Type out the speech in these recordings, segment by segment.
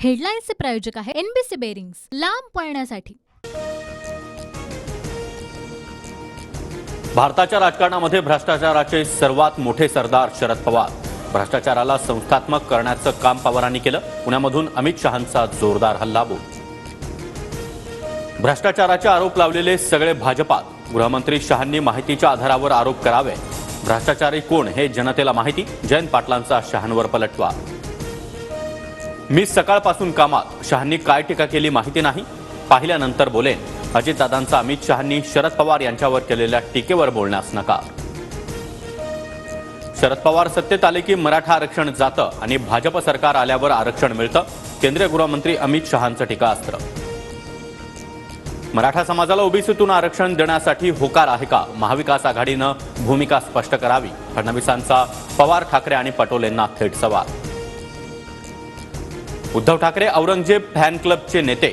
हेडलाईन्सचे प्रायोजक आहे NBC bearings, लांब पळण्यासाठी। भारताच्या राजकारणामध्ये भ्रष्टाचाराचे सर्वात मोठे सरदार शरद पवार। भ्रष्टाचाराला संस्थात्मक करण्याचं काम पवारांनी केलं। पुण्यामधून अमित शहांचा जोरदार हल्लाबोल। भ्रष्टाचाराचे आरोप लावलेले सगळे भाजपात। गृहमंत्री शहांनी माहितीच्या आधारावर आरोप करावे। भ्रष्टाचारी कोण हे जनतेला माहिती। जयंत पाटलांचा शहांवर पलटवार। मी सकाळपासून कामात, शहांनी काय टीका केली माहिती नाही, पाहिल्यानंतर बोलेन। अजितदादांचा अमित शहांनी शरद पवार यांच्यावर केलेल्या टीकेवर बोलण्यास नकार। शरद पवार सत्तेत आले की मराठा आरक्षण जातं आणि भाजप सरकार आल्यावर आरक्षण मिळतं। केंद्रीय गृहमंत्री अमित शहांचं टीकास्त्र। मराठा समाजाला ओबीसीतून आरक्षण देण्यासाठी होकार आहे का? महाविकास आघाडीनं भूमिका स्पष्ट करावी। फडणवीसांचा पवार, ठाकरे आणि पटोलेंना थेट सवाल। उद्धव ठाकरे औरंगजेब फॅन क्लबचे नेते।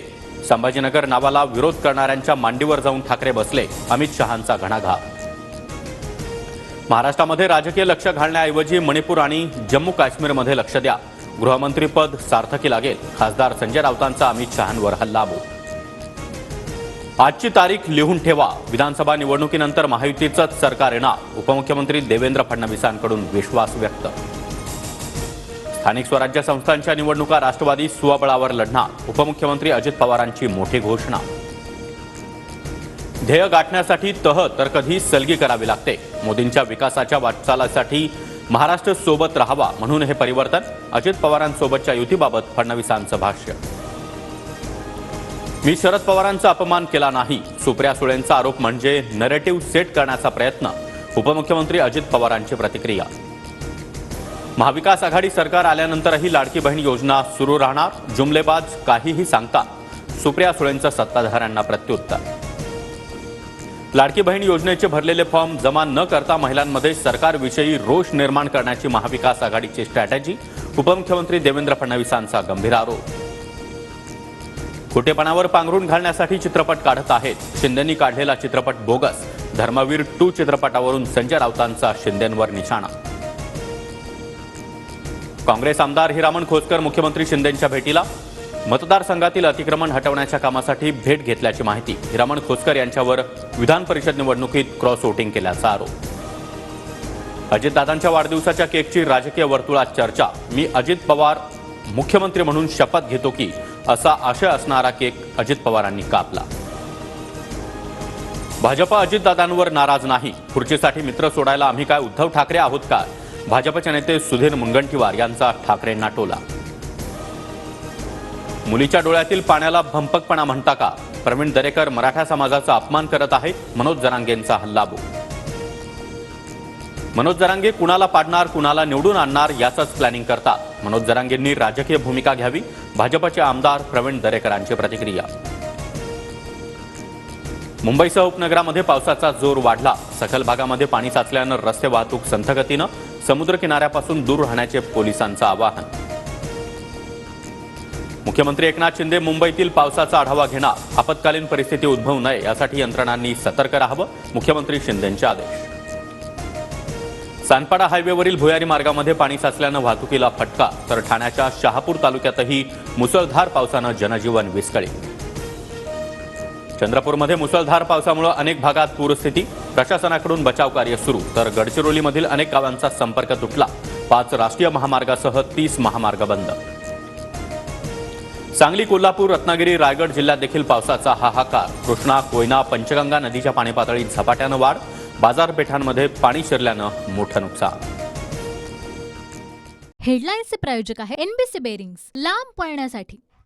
संभाजीनगर नावाला विरोध करणाऱ्यांच्या मांडीवर जाऊन ठाकरे बसले। अमित शहांचा घणाघात। महाराष्ट्रामध्ये राजकीय लक्ष घालण्याऐवजी मणिपूर आणि जम्मू काश्मीरमध्ये लक्ष द्या। गृहमंत्रीपद सार्थकी लागेल। खासदार संजय राऊतांचा अमित शहांवर हल्लाबोल। आजची तारीख लिहून ठेवा। विधानसभा निवडणुकीनंतर महायुतीचंच सरकार येणार। उपमुख्यमंत्री देवेंद्र फडणवीसांकडून विश्वास व्यक्त। स्थानिक स्वराज्य संस्थांच्या निवडणुका राष्ट्रवादी स्वबळावर लढणार। उपमुख्यमंत्री अजित पवारांची मोठी घोषणा। ध्येय गाठण्यासाठी तह तर कधी सलगी करावी लागते। मोदींच्या विकासाच्या वाटचालीसाठी महाराष्ट्र सोबत राहावा, म्हणून हे परिवर्तन। अजित पवारांसोबतच्या युतीबाबत फडणवीसांचं भाष्य। मी शरद पवारांचा अपमान केला नाही। सुप्रिया सुळेंचा आरोप म्हणजे नरेटिव्ह सेट करण्याचा प्रयत्न। उपमुख्यमंत्री अजित पवारांची प्रतिक्रिया। महाविकास आघाडी सरकार आल्यानंतरही लाडकी बहीण योजना सुरू राहणार। जुमलेबाज काहीही सांगतात। सुप्रिया सुळेंचं सत्ताधाऱ्यांना प्रत्युत्तर। लाडकी बहीण योजनेचे भरलेले फॉर्म जमा न करता महिलांमध्ये सरकारविषयी रोष निर्माण करण्याची महाविकास आघाडीची स्ट्रॅटेजी। उपमुख्यमंत्री देवेंद्र फडणवीसांचा गंभीर आरोप। खोटेपणावर पांघरून घालण्यासाठी चित्रपट काढत आहेत। शिंदेंनी काढलेला चित्रपट बोगस। धर्मवीर 2 चित्रपटावरून संजय राऊतांचा शिंदेंवर निशाणा। काँग्रेस आमदार हिरामण खोसकर मुख्यमंत्री शिंदेंच्या भेटीला। मतदारसंघातील अतिक्रमण हटवण्याच्या कामासाठी भेट घेतल्याची माहिती। हिरामण खोसकर यांच्यावर विधान परिषद निवडणुकीत क्रॉस वोटिंग केल्याचा आरोप। अजितदादांच्या वाढदिवसाच्या केकची राजकीय वर्तुळात चर्चा। मी अजित पवार मुख्यमंत्री म्हणून शपथ घेतो की, असा आशय असणारा केक अजित पवारांनी कापला। भाजप अजितदादांवर नाराज नाही। खुर्चीसाठी मित्र सोडायला आम्ही काय उद्धव ठाकरे आहोत का? भाजपचे नेते सुधीर मुनगंटीवार यांचा ठाकरेंना टोला। मुलीच्या डोळ्यातील पाण्याला भंपकपणा म्हणता का? प्रवीण दरेकर मराठा समाजाचा अपमान करत आहे। मनोज जरांगेंचा हल्लाबोल। मनोज जरांगे कुणाला पाडणार, कुणाला निवडून आणणार याचंच प्लॅनिंग करतात। मनोज जरांगेंनी राजकीय भूमिका घ्यावी। भाजपचे आमदार प्रवीण दरेकरांची प्रतिक्रिया। मुंबईसह उपनगरामध्ये पावसाचा जोर वाढला। सखल भागामध्ये पाणी साचल्यानं रस्ते वाहतूक संथ गतीनं। समुद्र किनाऱ्यापासून दूर राहण्याचे पोलिसांचं आवाहन। मुख्यमंत्री एकनाथ शिंदे मुंबईतील पावसाचा आढावा घेणार। आपत्कालीन परिस्थिती उद्भवू नये यासाठी यंत्रणांनी सतर्क राहावं। मुख्यमंत्री शिंदेंचे आदेश। सानपाडा हायवेवरील भुयारी मार्गामध्ये पाणी साचल्यानं वाहतुकीला फटका, तर ठाण्याच्या शहापूर तालुक्यातही मुसळधार पावसानं जनजीवन विस्कळीत। चंद्रपूरमध्ये मुसळधार पावसामुळे अनेक भागात पूरस्थिती। प्रशासनाकडून बचाव कार्य सुरू, तर गडचिरोलीमधील अनेक गावांचा संपर्क तुटला। 5 राष्ट्रीय महामार्गासह 30 महामार्ग बंद। सांगली, कोल्हापूर, रत्नागिरी, रायगड जिल्ह्यात देखील पावसाचा हाहाकार। कृष्णा, कोयना, पंचगंगा नदीच्या पाणी पातळीत झपाट्यानं वाढ। बाजारपेठांमध्ये पाणी शिरल्यानं मोठं नुकसान। हेडलाईन्सचे प्रायोजक आहे एनबीसी बेरिंग्स, लांब पळण्यासाठी।